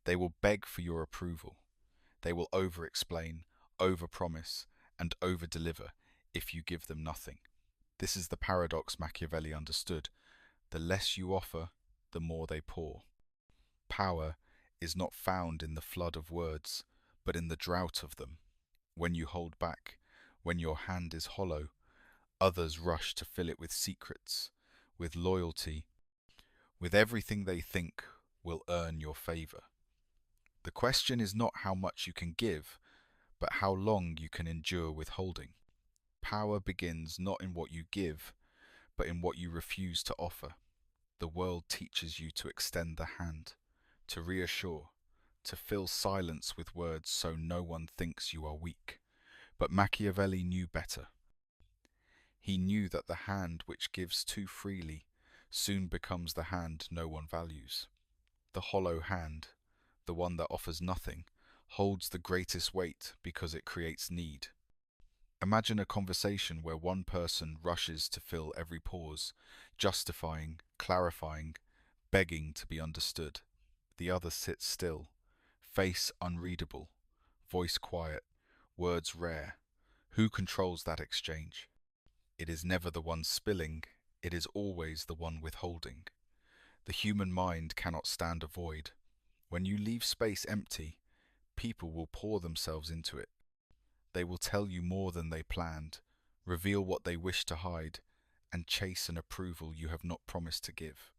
They will beg for your approval. They will over-explain, over-promise, and over-deliver if you give them nothing. This is the paradox Machiavelli understood. The less you offer, the more they pour. Power is not found in the flood of words, but in the drought of them. When you hold back, when your hand is hollow, others rush to fill it with secrets, with loyalty, with everything they think will earn your favor. The question is not how much you can give, but how long you can endure withholding. Power begins not in what you give, but in what you refuse to offer. The world teaches you to extend the hand, to reassure, to fill silence with words so no one thinks you are weak. But Machiavelli knew better. He knew that the hand which gives too freely soon becomes the hand no one values. The hollow hand, the one that offers nothing, holds the greatest weight because it creates need. Imagine a conversation where one person rushes to fill every pause, justifying, clarifying, begging to be understood. The other sits still, face unreadable, voice quiet, words rare. Who controls that exchange? It is never the one spilling, it is always the one withholding. The human mind cannot stand a void. When you leave space empty, people will pour themselves into it. They will tell you more than they planned, reveal what they wish to hide, and chase an approval you have not promised to give.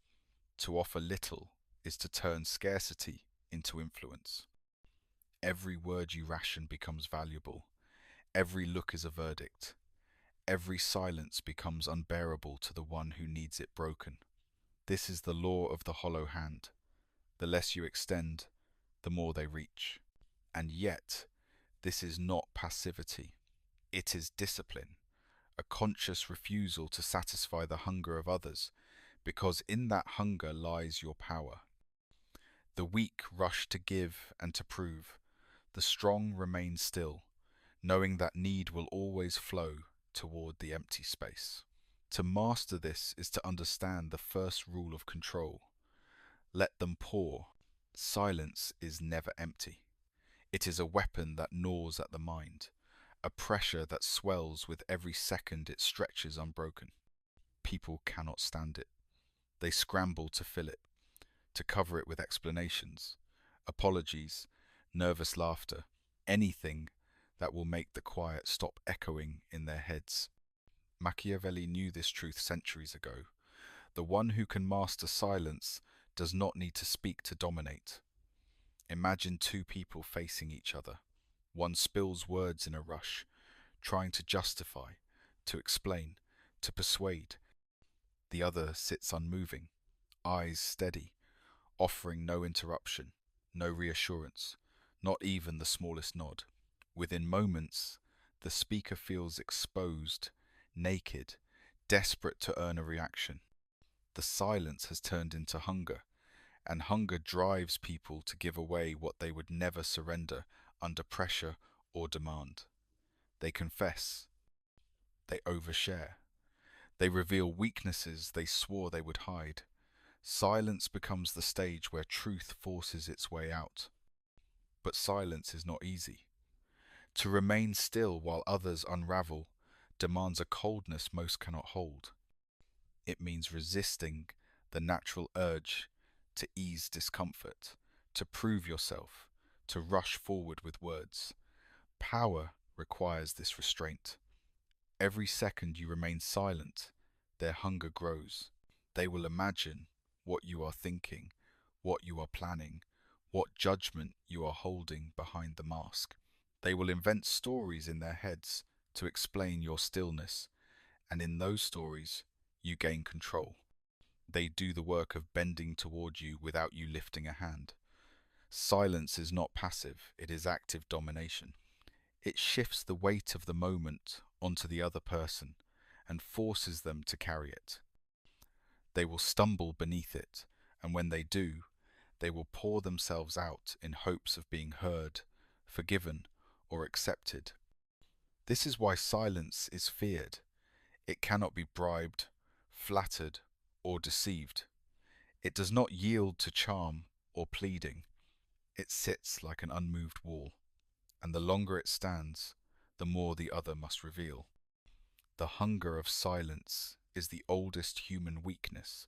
To offer little is to turn scarcity into influence. Every word you ration becomes valuable. Every look is a verdict. Every silence becomes unbearable to the one who needs it broken. This is the law of the hollow hand. The less you extend, the more they reach. And yet, this is not passivity. It is discipline, a conscious refusal to satisfy the hunger of others, because in that hunger lies your power. The weak rush to give and to prove. The strong remain still, knowing that need will always flow toward the empty space. To master this is to understand the first rule of control. Let them pour. Silence is never empty. It is a weapon that gnaws at the mind, a pressure that swells with every second it stretches unbroken. People cannot stand it. They scramble to fill it, to cover it with explanations, apologies, nervous laughter, anything that will make the quiet stop echoing in their heads. Machiavelli knew this truth centuries ago. The one who can master silence does not need to speak to dominate. Imagine two people facing each other. One spills words in a rush, trying to justify, to explain, to persuade. The other sits unmoving, eyes steady, offering no interruption, no reassurance, not even the smallest nod. Within moments, the speaker feels exposed, naked, desperate to earn a reaction. The silence has turned into hunger, and hunger drives people to give away what they would never surrender under pressure or demand. They confess. They overshare. They reveal weaknesses they swore they would hide. Silence becomes the stage where truth forces its way out. But silence is not easy. To remain still while others unravel demands a coldness most cannot hold. It means resisting the natural urge to ease discomfort, to prove yourself, to rush forward with words. Power requires this restraint. Every second you remain silent, their hunger grows. They will imagine what you are thinking, what you are planning, what judgment you are holding behind the mask. They will invent stories in their heads to explain your stillness, and in those stories, you gain control. They do the work of bending toward you without you lifting a hand. Silence is not passive, it is active domination. It shifts the weight of the moment onto the other person and forces them to carry it. They will stumble beneath it, and when they do, they will pour themselves out in hopes of being heard, forgiven, or accepted. This is why silence is feared. It cannot be bribed, flattered, or deceived. It does not yield to charm or pleading. It sits like an unmoved wall, and the longer it stands, the more the other must reveal. The hunger of silence is the oldest human weakness,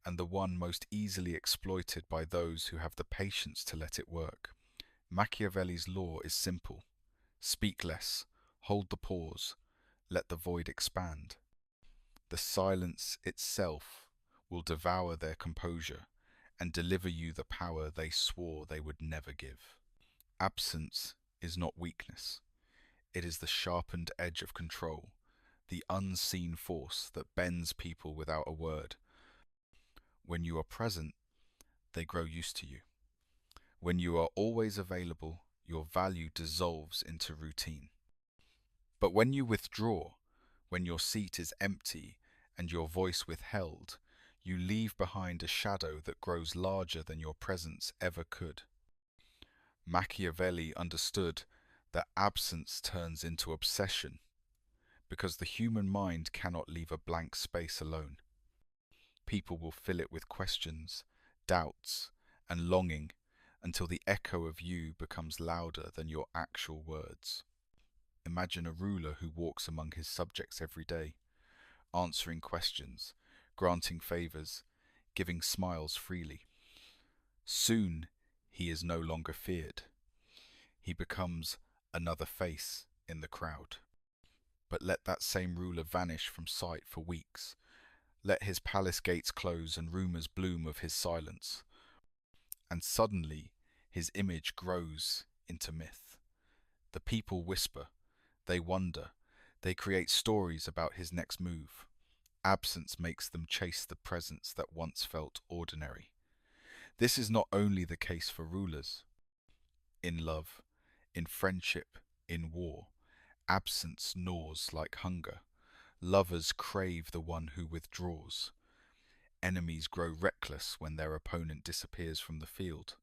and the one most easily exploited by those who have the patience to let it work. Machiavelli's law is simple: speak less, hold the pause, let the void expand. The silence itself will devour their composure and deliver you the power they swore they would never give. Absence is not weakness. It is the sharpened edge of control, the unseen force that bends people without a word. When you are present, they grow used to you. When you are always available, your value dissolves into routine. But when you withdraw, when your seat is empty and your voice withheld, you leave behind a shadow that grows larger than your presence ever could. Machiavelli understood that absence turns into obsession, because the human mind cannot leave a blank space alone. People will fill it with questions, doubts, and longing until the echo of you becomes louder than your actual words. Imagine a ruler who walks among his subjects every day, answering questions, granting favors, giving smiles freely. Soon he is no longer feared. He becomes another face in the crowd. But let that same ruler vanish from sight for weeks. Let his palace gates close and rumors bloom of his silence. And suddenly his image grows into myth. The people whisper, they wonder, they create stories about his next move. Absence makes them chase the presence that once felt ordinary. This is not only the case for rulers. In love, in friendship, in war, absence gnaws like hunger. Lovers crave the one who withdraws. Enemies grow reckless when their opponent disappears from the field.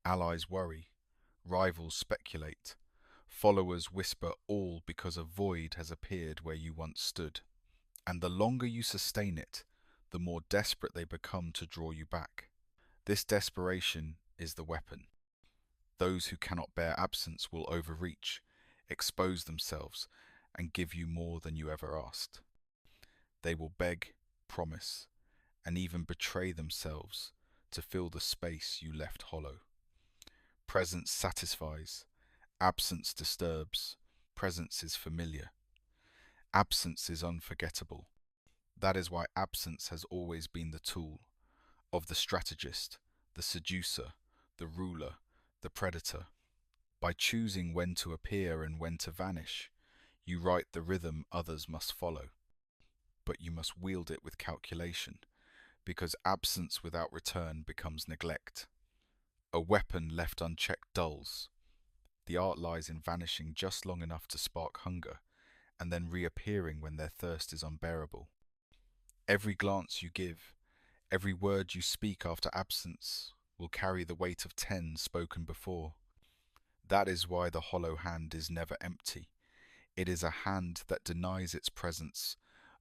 Allies worry, rivals speculate, followers whisper, all because a void has appeared where you once stood. And the longer you sustain it, the more desperate they become to draw you back. This desperation is the weapon. Those who cannot bear absence will overreach, expose themselves, and give you more than you ever asked. They will beg, promise, and even betray themselves to fill the space you left hollow. Presence satisfies, absence disturbs, presence is familiar. Absence is unforgettable. That is why absence has always been the tool of the strategist, the seducer, the ruler, the predator. By choosing when to appear and when to vanish, you write the rhythm others must follow. But you must wield it with calculation, because absence without return becomes neglect. A weapon left unchecked dulls. The art lies in vanishing just long enough to spark hunger, and then reappearing when their thirst is unbearable. Every glance you give, every word you speak after absence, will carry the weight of 10 spoken before. That is why the hollow hand is never empty. It is a hand that denies its presence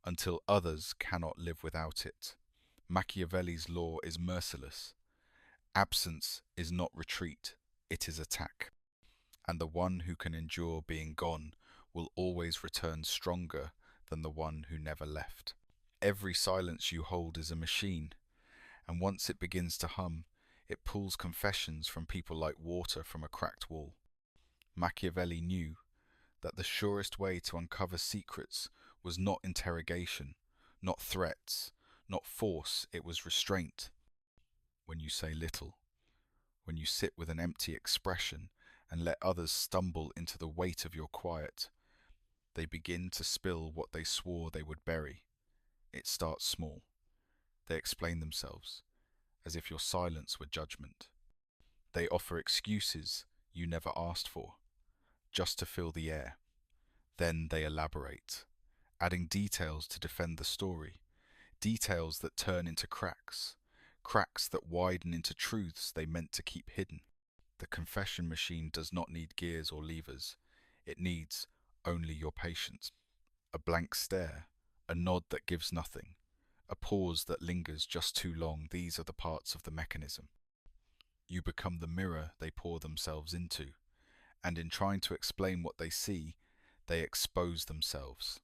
until others cannot live without it. Machiavelli's law is merciless. Absence is not retreat, it is attack. And the one who can endure being gone will always return stronger than the one who never left. Every silence you hold is a machine, and once it begins to hum, it pulls confessions from people like water from a cracked wall. Machiavelli knew that the surest way to uncover secrets was not interrogation, not threats, not force, it was restraint. When you say little, when you sit with an empty expression and let others stumble into the weight of your quiet, they begin to spill what they swore they would bury. It starts small. They explain themselves, as if your silence were judgment. They offer excuses you never asked for, just to fill the air. Then they elaborate, adding details to defend the story, details that turn into cracks, cracks that widen into truths they meant to keep hidden. The confession machine does not need gears or levers. It needs only your patience. A blank stare, a nod that gives nothing, a pause that lingers just too long, these are the parts of the mechanism. You become the mirror they pour themselves into, and in trying to explain what they see, they expose themselves.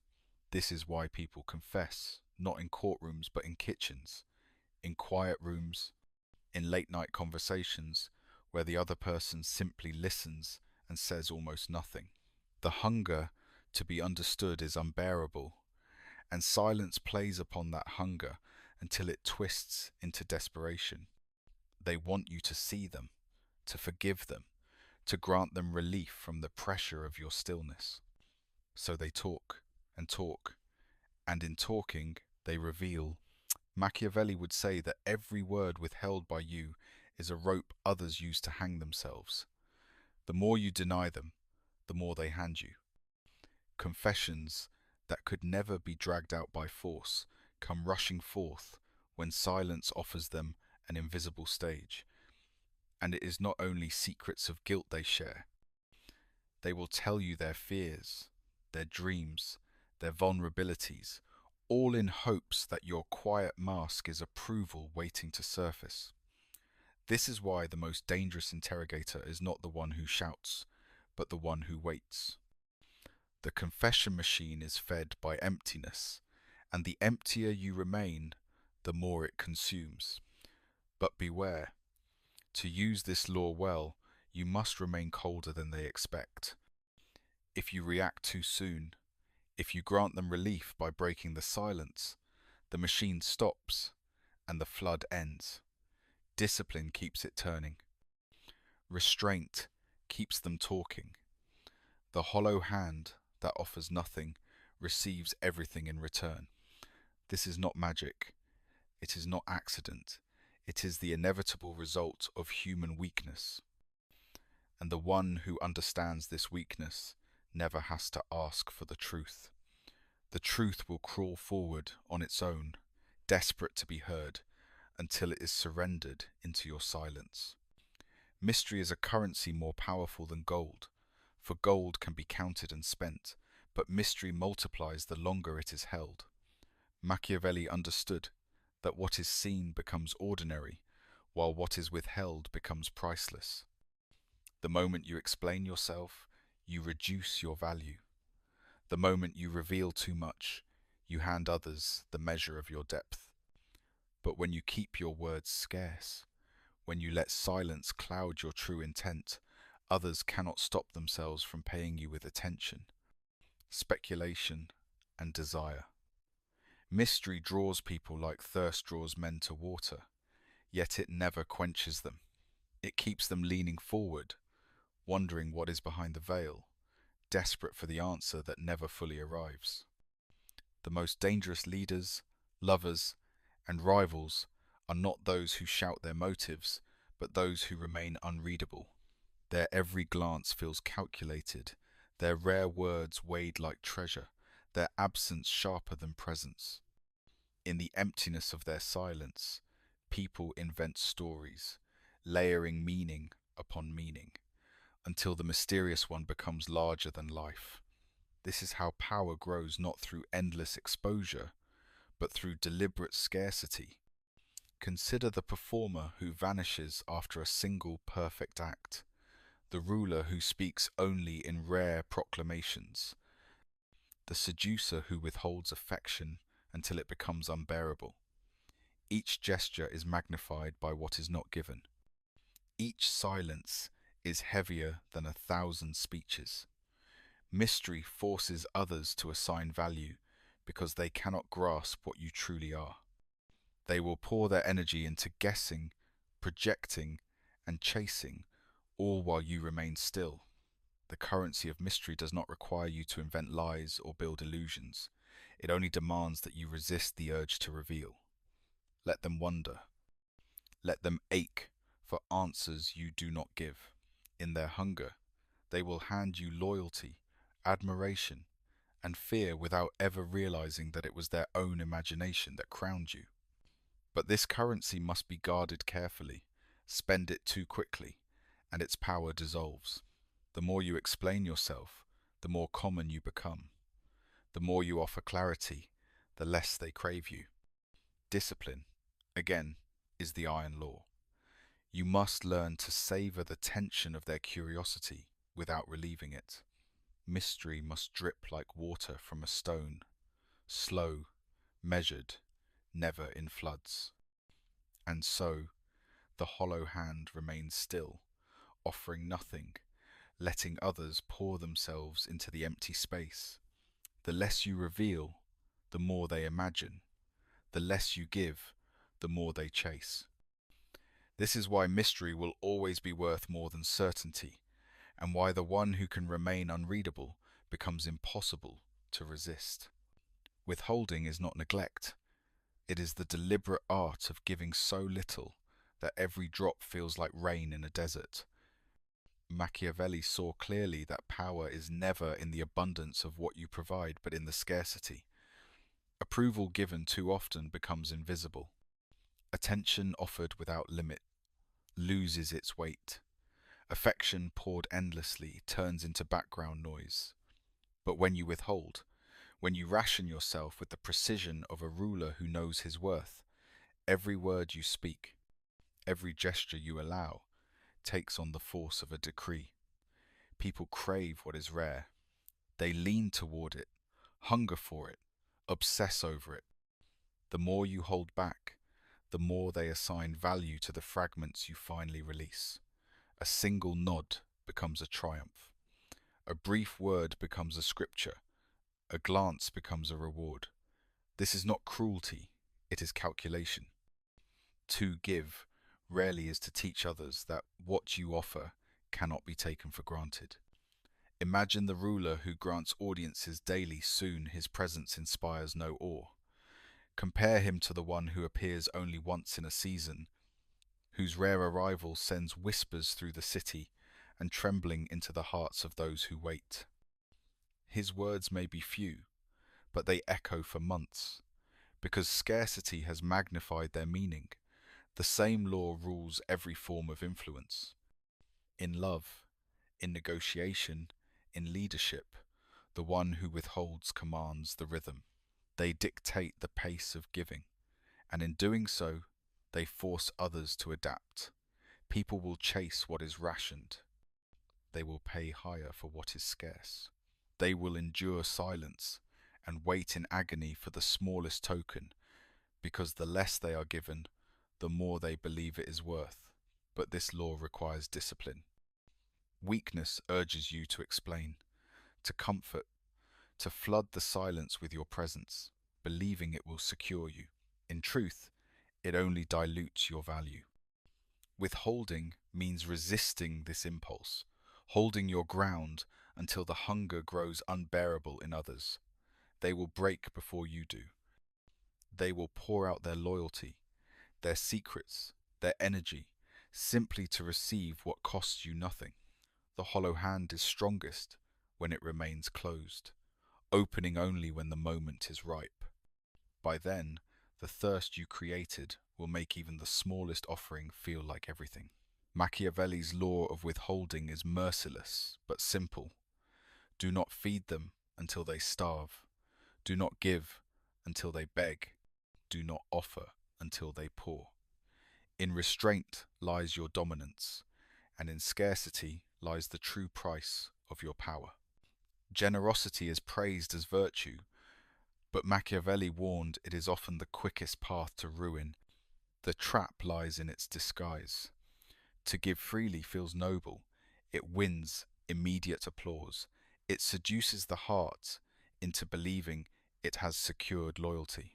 This is why people confess, not in courtrooms but in kitchens, in quiet rooms, in late-night conversations, where the other person simply listens and says almost nothing. The hunger to be understood is unbearable, and silence plays upon that hunger until it twists into desperation. They want you to see them, to forgive them, to grant them relief from the pressure of your stillness. So they talk and talk, and in talking they reveal. Machiavelli would say that every word withheld by you is a rope others use to hang themselves. The more you deny them, the more they hand you. Confessions that could never be dragged out by force come rushing forth when silence offers them an invisible stage. And it is not only secrets of guilt they share. They will tell you their fears, their dreams, their vulnerabilities, all in hopes that your quiet mask is approval waiting to surface. This is why the most dangerous interrogator is not the one who shouts, but the one who waits. The confession machine is fed by emptiness, and the emptier you remain, the more it consumes. But beware, to use this law well, you must remain colder than they expect. If you react too soon, if you grant them relief by breaking the silence, the machine stops and the flood ends. Discipline keeps it turning. Restraint keeps them talking. The hollow hand that offers nothing receives everything in return. This is not magic. It is not accident. It is the inevitable result of human weakness. And the one who understands this weakness never has to ask for the truth. The truth will crawl forward on its own, desperate to be heard, until it is surrendered into your silence. Mystery is a currency more powerful than gold, for gold can be counted and spent, but mystery multiplies the longer it is held. Machiavelli understood that what is seen becomes ordinary, while what is withheld becomes priceless. The moment you explain yourself, you reduce your value. The moment you reveal too much, you hand others the measure of your depth. But when you keep your words scarce, when you let silence cloud your true intent, others cannot stop themselves from paying you with attention, speculation, and desire. Mystery draws people like thirst draws men to water, yet it never quenches them. It keeps them leaning forward, wondering what is behind the veil, desperate for the answer that never fully arrives. The most dangerous leaders, lovers, and rivals are not those who shout their motives, but those who remain unreadable. Their every glance feels calculated, their rare words weighed like treasure, their absence sharper than presence. In the emptiness of their silence, people invent stories, layering meaning upon meaning, until the mysterious one becomes larger than life. This is how power grows, not through endless exposure, but through deliberate scarcity. Consider the performer who vanishes after a single perfect act, the ruler who speaks only in rare proclamations, the seducer who withholds affection until it becomes unbearable. Each gesture is magnified by what is not given. Each silence is heavier than 1,000 speeches. Mystery forces others to assign value because they cannot grasp what you truly are. They will pour their energy into guessing, projecting, and chasing, all while you remain still. The currency of mystery does not require you to invent lies or build illusions. It only demands that you resist the urge to reveal. Let them wonder. Let them ache for answers you do not give. In their hunger, they will hand you loyalty, admiration, and fear without ever realizing that it was their own imagination that crowned you. But this currency must be guarded carefully. Spend it too quickly, and its power dissolves. The more you explain yourself, the more common you become. The more you offer clarity, the less they crave you. Discipline, again, is the iron law. You must learn to savor the tension of their curiosity without relieving it. Mystery must drip like water from a stone, slow, measured, never in floods. And so, the hollow hand remains still, offering nothing, letting others pour themselves into the empty space. The less you reveal, the more they imagine. The less you give, the more they chase. This is why mystery will always be worth more than certainty, and why the one who can remain unreadable becomes impossible to resist. Withholding is not neglect. It is the deliberate art of giving so little that every drop feels like rain in a desert. Machiavelli saw clearly that power is never in the abundance of what you provide, but in the scarcity. Approval given too often becomes invisible. Attention offered without limit loses its weight. Affection poured endlessly turns into background noise. But when you withhold, when you ration yourself with the precision of a ruler who knows his worth, every word you speak, every gesture you allow, takes on the force of a decree. People crave what is rare. They lean toward it, hunger for it, obsess over it. The more you hold back, the more they assign value to the fragments you finally release. A single nod becomes a triumph. A brief word becomes a scripture. A glance becomes a reward. This is not cruelty, it is calculation. To give rarely is to teach others that what you offer cannot be taken for granted. Imagine the ruler who grants audiences daily. Soon his presence inspires no awe. Compare him to the one who appears only once in a season, whose rare arrival sends whispers through the city and trembling into the hearts of those who wait. His words may be few, but they echo for months, because scarcity has magnified their meaning. The same law rules every form of influence. In love, in negotiation, in leadership, the one who withholds commands the rhythm. They dictate the pace of giving, and in doing so, they force others to adapt. People will chase what is rationed. They will pay higher for what is scarce. They will endure silence and wait in agony for the smallest token, because the less they are given, the more they believe it is worth. But this law requires discipline. Weakness urges you to explain, to comfort, to flood the silence with your presence, believing it will secure you. In truth, it only dilutes your value. Withholding means resisting this impulse, holding your ground until the hunger grows unbearable in others. They will break before you do. They will pour out their loyalty, their secrets, their energy, simply to receive what costs you nothing. The hollow hand is strongest when it remains closed, opening only when the moment is ripe. By then, the thirst you created will make even the smallest offering feel like everything. Machiavelli's law of withholding is merciless but simple. Do not feed them until they starve. Do not give until they beg. Do not offer until they pour. In restraint lies your dominance, and in scarcity lies the true price of your power. Generosity is praised as virtue, but Machiavelli warned it is often the quickest path to ruin. The trap lies in its disguise. To give freely feels noble. It wins immediate applause. It seduces the heart into believing it has secured loyalty.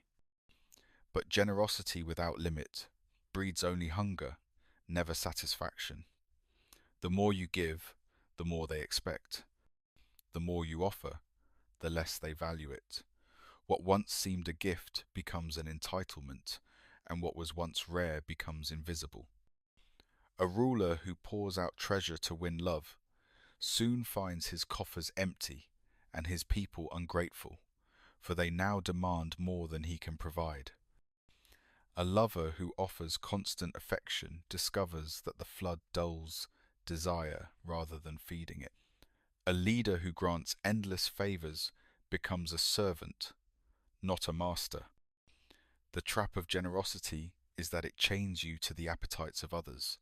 But generosity without limit breeds only hunger, never satisfaction. The more you give, the more they expect. The more you offer, the less they value it. What once seemed a gift becomes an entitlement, and what was once rare becomes invisible. A ruler who pours out treasure to win love soon finds his coffers empty and his people ungrateful, for they now demand more than he can provide. A lover who offers constant affection discovers that the flood dulls desire rather than feeding it. A leader who grants endless favors becomes a servant, not a master. The trap of generosity is that it chains you to the appetites of others.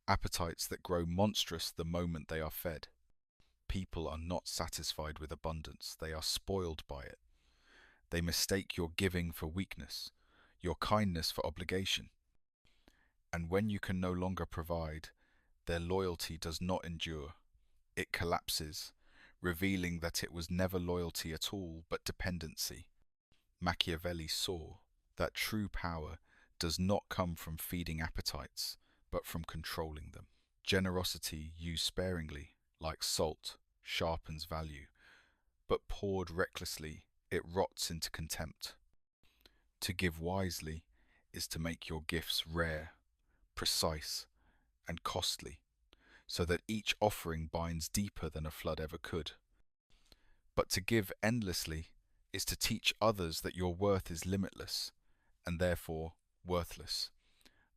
appetites that grow monstrous the moment they are fed. People are not satisfied with abundance, they are spoiled by it. They mistake your giving for weakness, your kindness for obligation. And when you can no longer provide, their loyalty does not endure. It collapses, revealing that it was never loyalty at all, but dependency. Machiavelli saw that true power does not come from feeding appetites, but from controlling them. Generosity used sparingly, like salt, sharpens value, but poured recklessly, it rots into contempt. To give wisely is to make your gifts rare, precise, and costly, so that each offering binds deeper than a flood ever could. But to give endlessly is to teach others that your worth is limitless, and therefore worthless.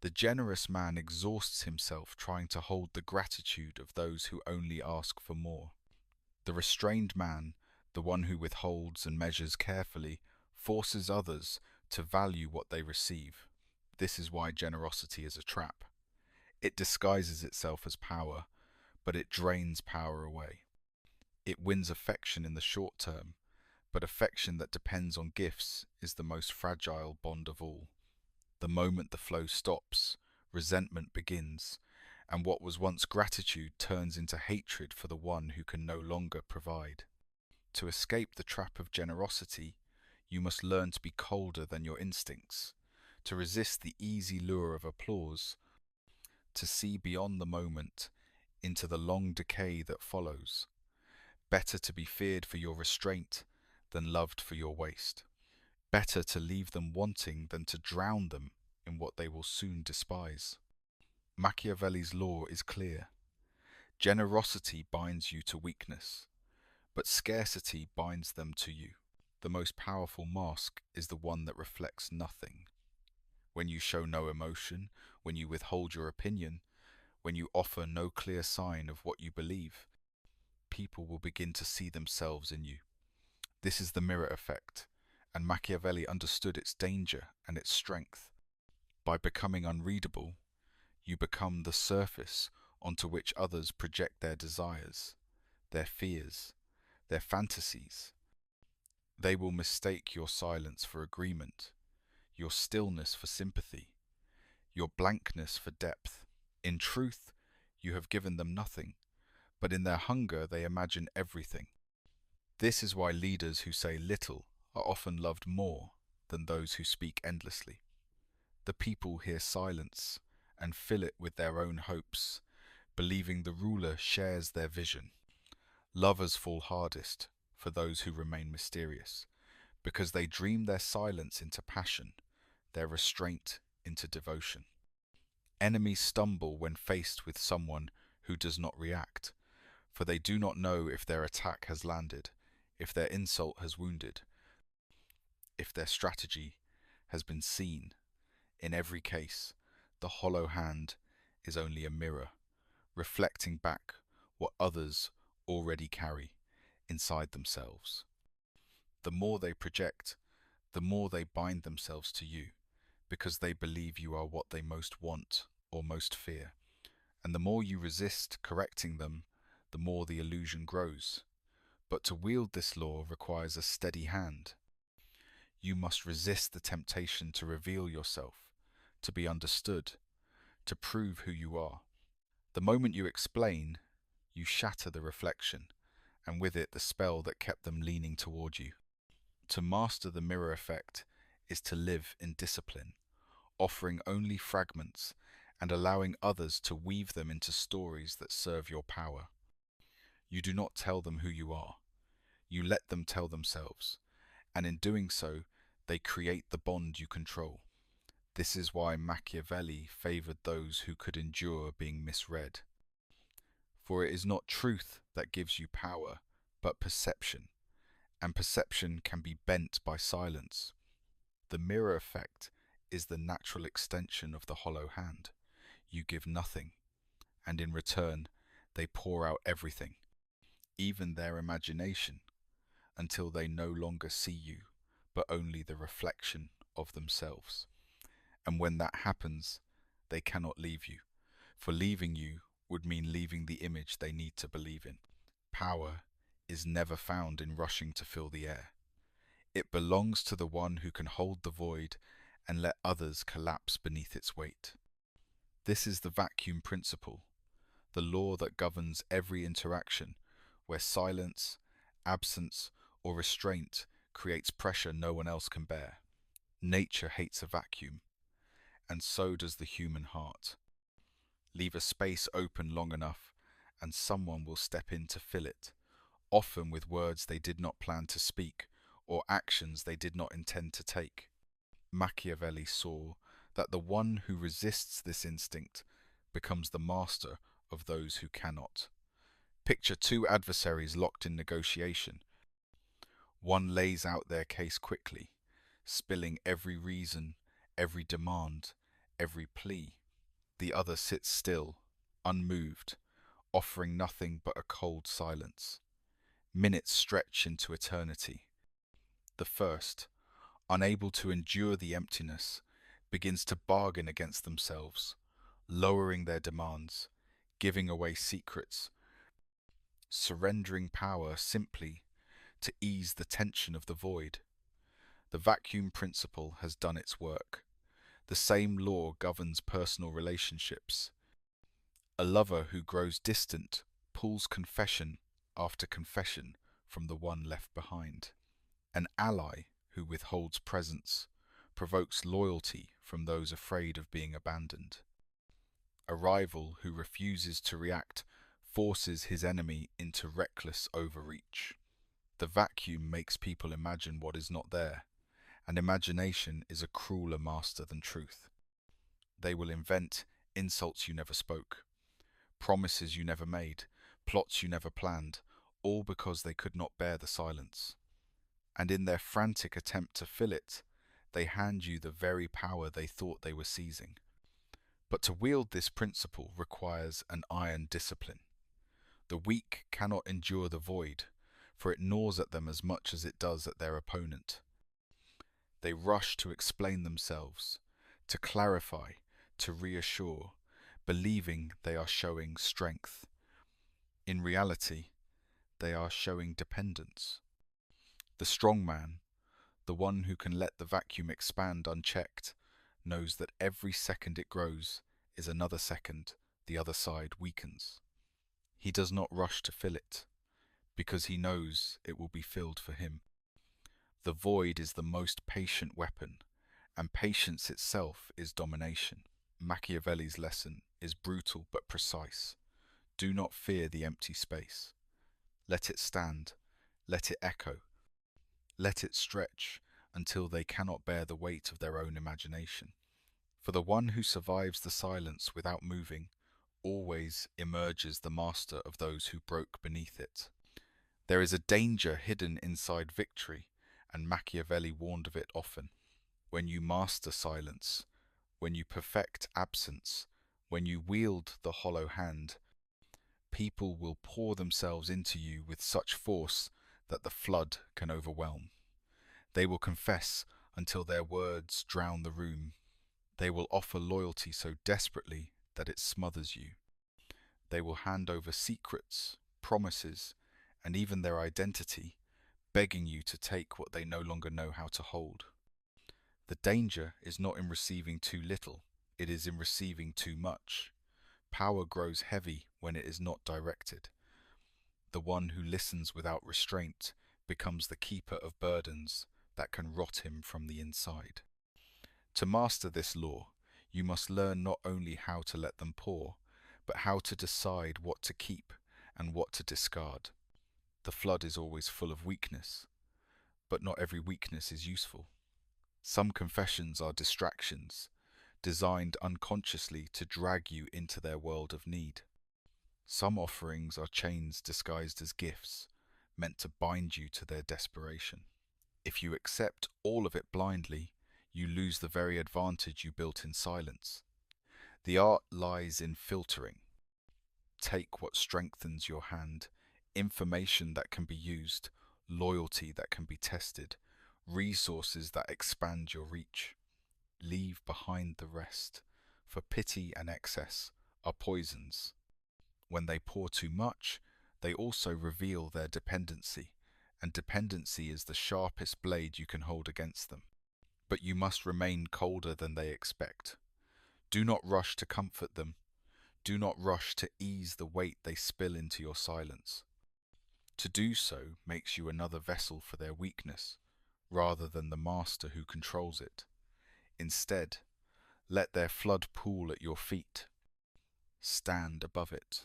The generous man exhausts himself trying to hold the gratitude of those who only ask for more. The restrained man, the one who withholds and measures carefully, forces others to value what they receive. This is why generosity is a trap. It disguises itself as power, but it drains power away. It wins affection in the short term, but affection that depends on gifts is the most fragile bond of all. The moment the flow stops, resentment begins, and what was once gratitude turns into hatred for the one who can no longer provide. To escape the trap of generosity, you must learn to be colder than your instincts, to resist the easy lure of applause, to see beyond the moment into the long decay that follows. Better to be feared for your restraint than loved for your waste. Better to leave them wanting than to drown them in what they will soon despise. Machiavelli's law is clear. Generosity binds you to weakness, but scarcity binds them to you. The most powerful mask is the one that reflects nothing. When you show no emotion, when you withhold your opinion, when you offer no clear sign of what you believe, people will begin to see themselves in you. This is the mirror effect, and Machiavelli understood its danger and its strength. By becoming unreadable, you become the surface onto which others project their desires, their fears, their fantasies. They will mistake your silence for agreement, your stillness for sympathy, your blankness for depth. In truth, you have given them nothing, but in their hunger they imagine everything. This is why leaders who say little are often loved more than those who speak endlessly. The people hear silence and fill it with their own hopes, believing the ruler shares their vision. Lovers fall hardest for those who remain mysterious, because they dream their silence into passion, their restraint into devotion. Enemies stumble when faced with someone who does not react, for they do not know if their attack has landed, if their insult has wounded, if their strategy has been seen. In every case, the hollow hand is only a mirror, reflecting back what others already carry inside themselves. The more they project, the more they bind themselves to you, because they believe you are what they most want or most fear. And the more you resist correcting them, the more the illusion grows. But to wield this law requires a steady hand. You must resist the temptation to reveal yourself, to be understood, to prove who you are. The moment you explain, you shatter the reflection, and with it the spell that kept them leaning toward you. To master the mirror effect is to live in discipline, offering only fragments and allowing others to weave them into stories that serve your power. You do not tell them who you are. You let them tell themselves, and in doing so, they create the bond you control. This is why Machiavelli favored those who could endure being misread. For it is not truth that gives you power, but perception, and perception can be bent by silence. The mirror effect is the natural extension of the hollow hand. You give nothing, and in return, they pour out everything, even their imagination, until they no longer see you, but only the reflection of themselves. And when that happens, they cannot leave you, for leaving you would mean leaving the image they need to believe in. Power is never found in rushing to fill the air. It belongs to the one who can hold the void and let others collapse beneath its weight. This is the vacuum principle, the law that governs every interaction where silence, absence, or restraint creates pressure no one else can bear. Nature hates a vacuum, and so does the human heart. Leave a space open long enough, and someone will step in to fill it, often with words they did not plan to speak or actions they did not intend to take. Machiavelli saw that the one who resists this instinct becomes the master of those who cannot. Picture two adversaries locked in negotiation. One lays out their case quickly, spilling every reason, every demand, every plea. The other sits still, unmoved, offering nothing but a cold silence. Minutes stretch into eternity. The first, unable to endure the emptiness, begins to bargain against themselves, lowering their demands, giving away secrets, surrendering power simply to ease the tension of the void. The vacuum principle has done its work. The same law governs personal relationships. A lover who grows distant pulls confession after confession from the one left behind. An ally who withholds presence provokes loyalty from those afraid of being abandoned. A rival who refuses to react forces his enemy into reckless overreach. The vacuum makes people imagine what is not there, and imagination is a crueler master than truth. They will invent insults you never spoke, promises you never made, plots you never planned, all because they could not bear the silence. And in their frantic attempt to fill it, they hand you the very power they thought they were seizing. But to wield this principle requires an iron discipline. The weak cannot endure the void, for it gnaws at them as much as it does at their opponent. They rush to explain themselves, to clarify, to reassure, believing they are showing strength. In reality, they are showing dependence. The strong man, the one who can let the vacuum expand unchecked, knows that every second it grows is another second the other side weakens. He does not rush to fill it, because he knows it will be filled for him. The void is the most patient weapon, and patience itself is domination. Machiavelli's lesson is brutal but precise. Do not fear the empty space. Let it stand, let it echo, let it stretch until they cannot bear the weight of their own imagination. For the one who survives the silence without moving always emerges the master of those who broke beneath it. There is a danger hidden inside victory, and Machiavelli warned of it often. When you master silence, when you perfect absence, when you wield the hollow hand, people will pour themselves into you with such force that the flood can overwhelm. They will confess until their words drown the room. They will offer loyalty so desperately that it smothers you. They will hand over secrets, promises, and even their identity, begging you to take what they no longer know how to hold. The danger is not in receiving too little, it is in receiving too much. Power grows heavy when it is not directed. The one who listens without restraint becomes the keeper of burdens that can rot him from the inside. To master this law, you must learn not only how to let them pour, but how to decide what to keep and what to discard. The flood is always full of weakness, but not every weakness is useful. Some confessions are distractions, designed unconsciously to drag you into their world of need. Some offerings are chains disguised as gifts, meant to bind you to their desperation. If you accept all of it blindly, you lose the very advantage you built in silence. The art lies in filtering. Take what strengthens your hand, information that can be used, loyalty that can be tested, resources that expand your reach. Leave behind the rest, for pity and excess are poisons. When they pour too much, they also reveal their dependency, and dependency is the sharpest blade you can hold against them. But you must remain colder than they expect. Do not rush to comfort them. Do not rush to ease the weight they spill into your silence. To do so makes you another vessel for their weakness, rather than the master who controls it. Instead, let their flood pool at your feet. Stand above it.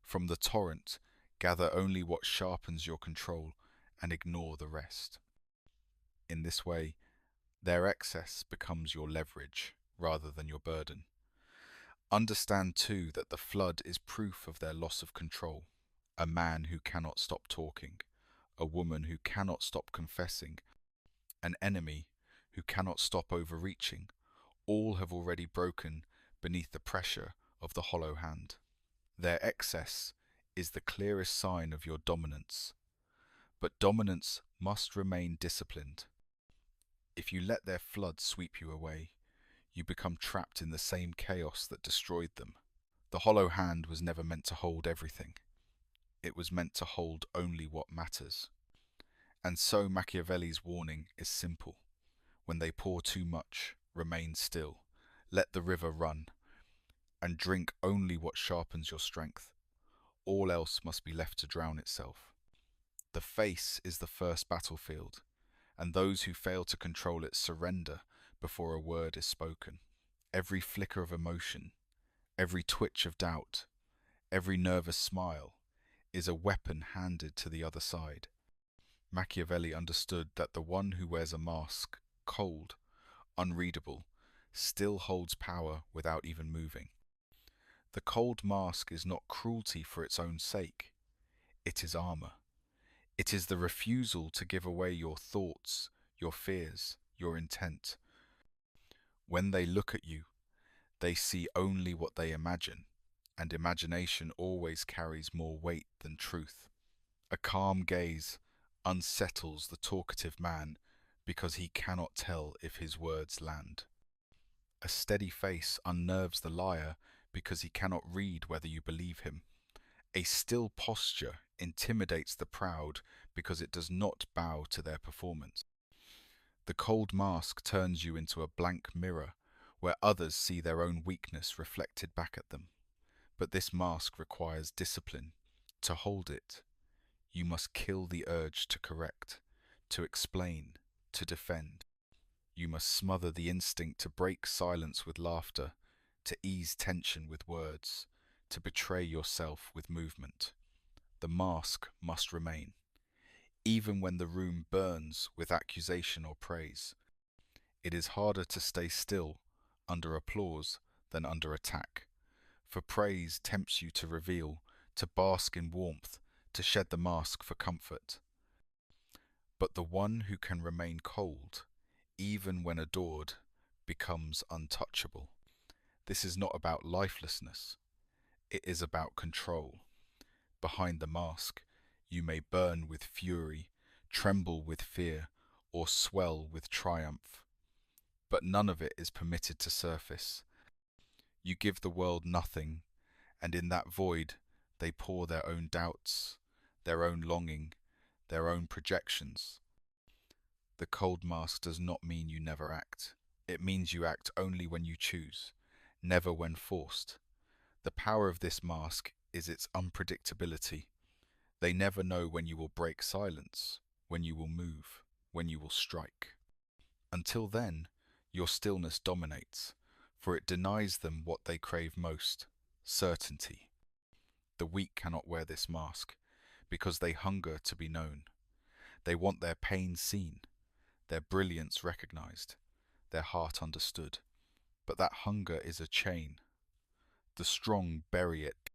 From the torrent, gather only what sharpens your control and ignore the rest. In this way, their excess becomes your leverage rather than your burden. Understand too that the flood is proof of their loss of control. A man who cannot stop talking, a woman who cannot stop confessing, an enemy who cannot stop overreaching, all have already broken beneath the pressure of the hollow hand. Their excess is the clearest sign of your dominance. But dominance must remain disciplined. If you let their flood sweep you away, you become trapped in the same chaos that destroyed them. The hollow hand was never meant to hold everything. It was meant to hold only what matters. And so Machiavelli's warning is simple. When they pour too much, remain still. Let the river run, and drink only what sharpens your strength. All else must be left to drown itself. The face is the first battlefield, and those who fail to control it surrender before a word is spoken. Every flicker of emotion, every twitch of doubt, every nervous smile is a weapon handed to the other side. Machiavelli understood that the one who wears a mask, cold, unreadable, still holds power without even moving. The cold mask is not cruelty for its own sake. It is armor. It is the refusal to give away your thoughts, your fears, your intent. When they look at you, they see only what they imagine, and imagination always carries more weight than truth. A calm gaze unsettles the talkative man because he cannot tell if his words land. A steady face unnerves the liar because he cannot read whether you believe him. A still posture intimidates the proud because it does not bow to their performance. The cold mask turns you into a blank mirror where others see their own weakness reflected back at them. But this mask requires discipline. To hold it, you must kill the urge to correct, to explain, to defend. You must smother the instinct to break silence with laughter, to ease tension with words, to betray yourself with movement. The mask must remain, even when the room burns with accusation or praise. It is harder to stay still under applause than under attack, for praise tempts you to reveal, to bask in warmth, to shed the mask for comfort. But the one who can remain cold, even when adored, becomes untouchable. This is not about lifelessness. It is about control. Behind the mask, you may burn with fury, tremble with fear, or swell with triumph. But none of it is permitted to surface. You give the world nothing, and in that void they pour their own doubts, their own longing, their own projections. The cold mask does not mean you never act. It means you act only when you choose, never when forced. The power of this mask is its unpredictability. They never know when you will break silence, when you will move, when you will strike. Until then, your stillness dominates, for it denies them what they crave most, certainty. The weak cannot wear this mask, because they hunger to be known. They want their pain seen, their brilliance recognized, their heart understood. But that hunger is a chain. The strong bury it.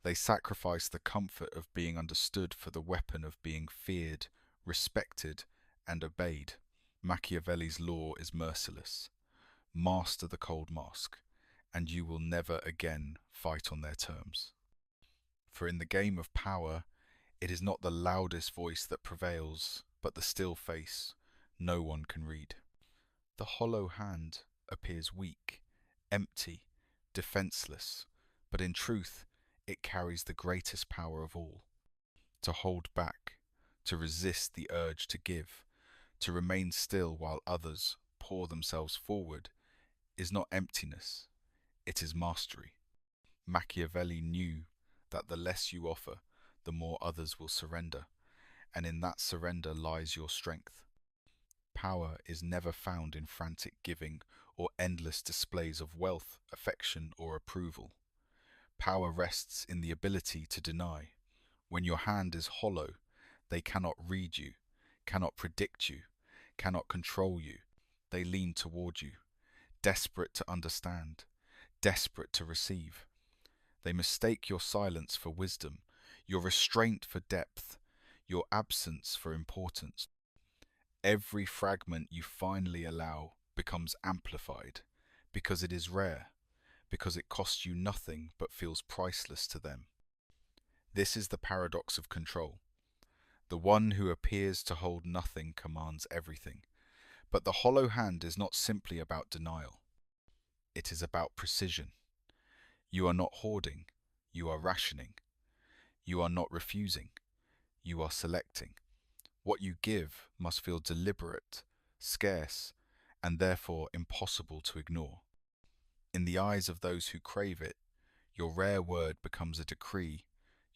They sacrifice the comfort of being understood for the weapon of being feared, respected, and obeyed. Machiavelli's law is merciless. Master the cold mask, and you will never again fight on their terms. For in the game of power, it is not the loudest voice that prevails, but the still face no one can read. The hollow hand appears weak, empty, defenseless, but in truth, it carries the greatest power of all. To hold back, to resist the urge to give, to remain still while others pour themselves forward, is not emptiness, it is mastery. Machiavelli knew that the less you offer, the more others will surrender, and in that surrender lies your strength. Power is never found in frantic giving or endless displays of wealth, affection, or approval. Power rests in the ability to deny. When your hand is hollow, they cannot read you, cannot predict you, cannot control you. They lean toward you, desperate to understand, desperate to receive. They mistake your silence for wisdom, your restraint for depth, your absence for importance. Every fragment you finally allow becomes amplified, because it is rare, because it costs you nothing but feels priceless to them. This is the paradox of control. The one who appears to hold nothing commands everything. But the hollow hand is not simply about denial. It is about precision. You are not hoarding, you are rationing. You are not refusing, you are selecting. What you give must feel deliberate, scarce, and therefore impossible to ignore. In the eyes of those who crave it, your rare word becomes a decree,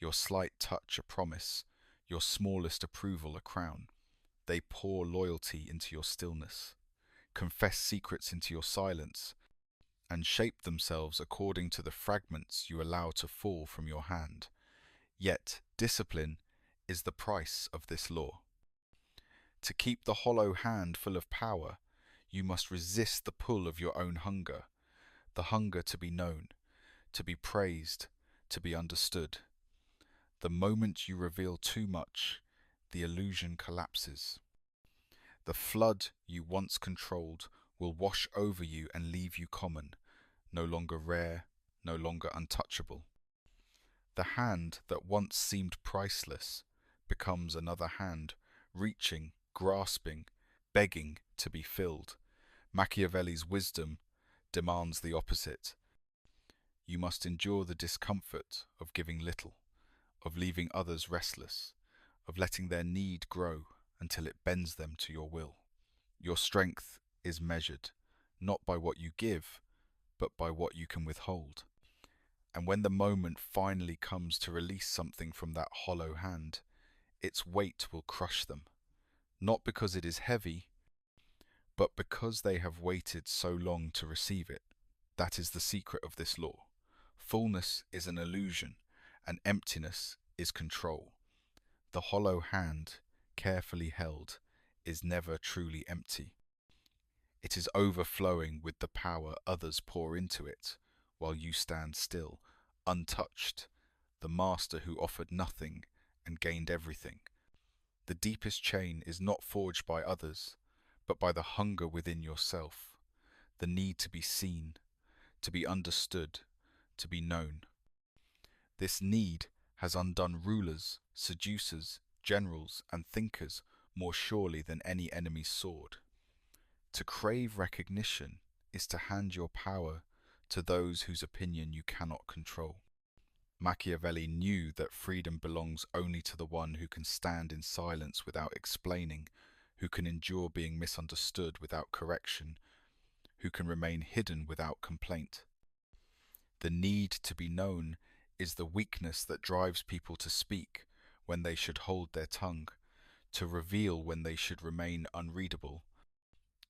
your slight touch a promise, your smallest approval a crown. They pour loyalty into your stillness, confess secrets into your silence, and shape themselves according to the fragments you allow to fall from your hand. Yet discipline is the price of this law. To keep the hollow hand full of power, you must resist the pull of your own hunger, the hunger to be known, to be praised, to be understood. The moment you reveal too much, the illusion collapses. The flood you once controlled will wash over you and leave you common, no longer rare, no longer untouchable. The hand that once seemed priceless becomes another hand, reaching, grasping, begging to be filled. Machiavelli's wisdom demands the opposite. You must endure the discomfort of giving little, of leaving others restless, of letting their need grow until it bends them to your will. Your strength is measured, not by what you give, but by what you can withhold. And when the moment finally comes to release something from that hollow hand, its weight will crush them, not because it is heavy, but because they have waited so long to receive it. That is the secret of this law. Fullness is an illusion, and emptiness is control. The hollow hand, carefully held, is never truly empty. It is overflowing with the power others pour into it, while you stand still, untouched, the master who offered nothing and gained everything. The deepest chain is not forged by others, but by the hunger within yourself, the need to be seen, to be understood, to be known. This need has undone rulers, seducers, generals, and thinkers more surely than any enemy's sword. To crave recognition is to hand your power to those whose opinion you cannot control. Machiavelli knew that freedom belongs only to the one who can stand in silence without explaining, who can endure being misunderstood without correction, who can remain hidden without complaint. The need to be known is the weakness that drives people to speak when they should hold their tongue, to reveal when they should remain unreadable,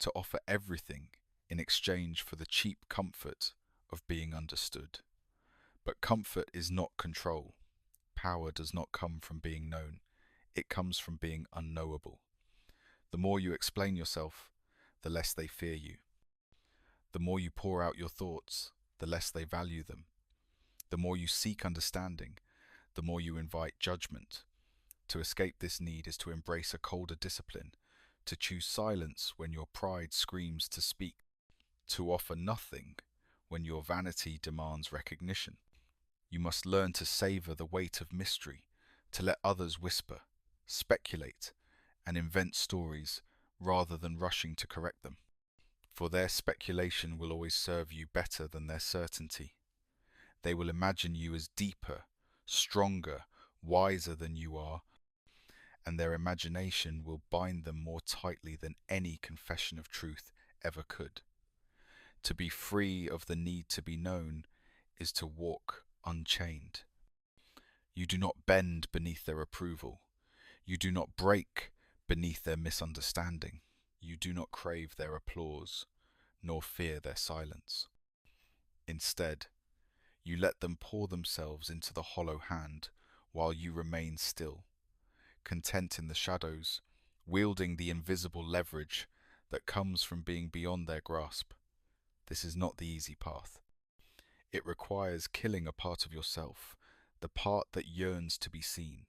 to offer everything in exchange for the cheap comfort of being understood. But comfort is not control. Power does not come from being known. It comes from being unknowable. The more you explain yourself, the less they fear you. The more you pour out your thoughts, the less they value them. The more you seek understanding, the more you invite judgment. To escape this need is to embrace a colder discipline, to choose silence when your pride screams to speak, to offer nothing when your vanity demands recognition. You must learn to savor the weight of mystery, to let others whisper, speculate, and invent stories rather than rushing to correct them. For their speculation will always serve you better than their certainty. They will imagine you as deeper, stronger, wiser than you are, and their imagination will bind them more tightly than any confession of truth ever could. To be free of the need to be known is to walk unchained. You do not bend beneath their approval. You do not break beneath their misunderstanding. You do not crave their applause, nor fear their silence. Instead, you let them pour themselves into the hollow hand while you remain still, content in the shadows, wielding the invisible leverage that comes from being beyond their grasp. This is not the easy path. It requires killing a part of yourself, the part that yearns to be seen.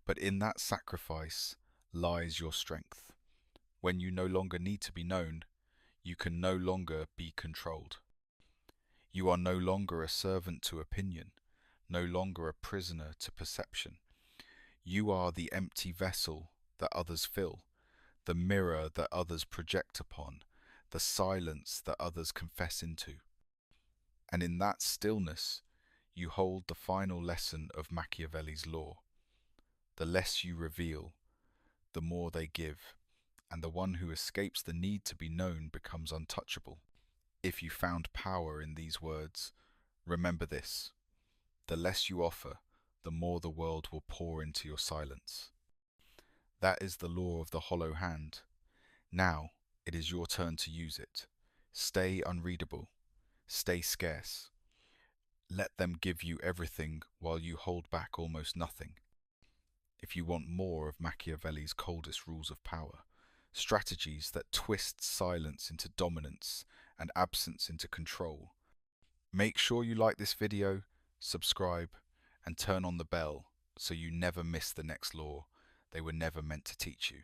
But in that sacrifice lies your strength. When you no longer need to be known, you can no longer be controlled. You are no longer a servant to opinion, no longer a prisoner to perception. You are the empty vessel that others fill, the mirror that others project upon, the silence that others confess into. And in that stillness, you hold the final lesson of Machiavelli's law. The less you reveal, the more they give, and the one who escapes the need to be known becomes untouchable. If you found power in these words, remember this: the less you offer, the more the world will pour into your silence. That is the law of the hollow hand. Now it is your turn to use it. Stay unreadable. Stay scarce. Let them give you everything while you hold back almost nothing. If you want more of Machiavelli's coldest rules of power, strategies that twist silence into dominance and absence into control, make sure you like this video, subscribe, and turn on the bell so you never miss the next law they were never meant to teach you.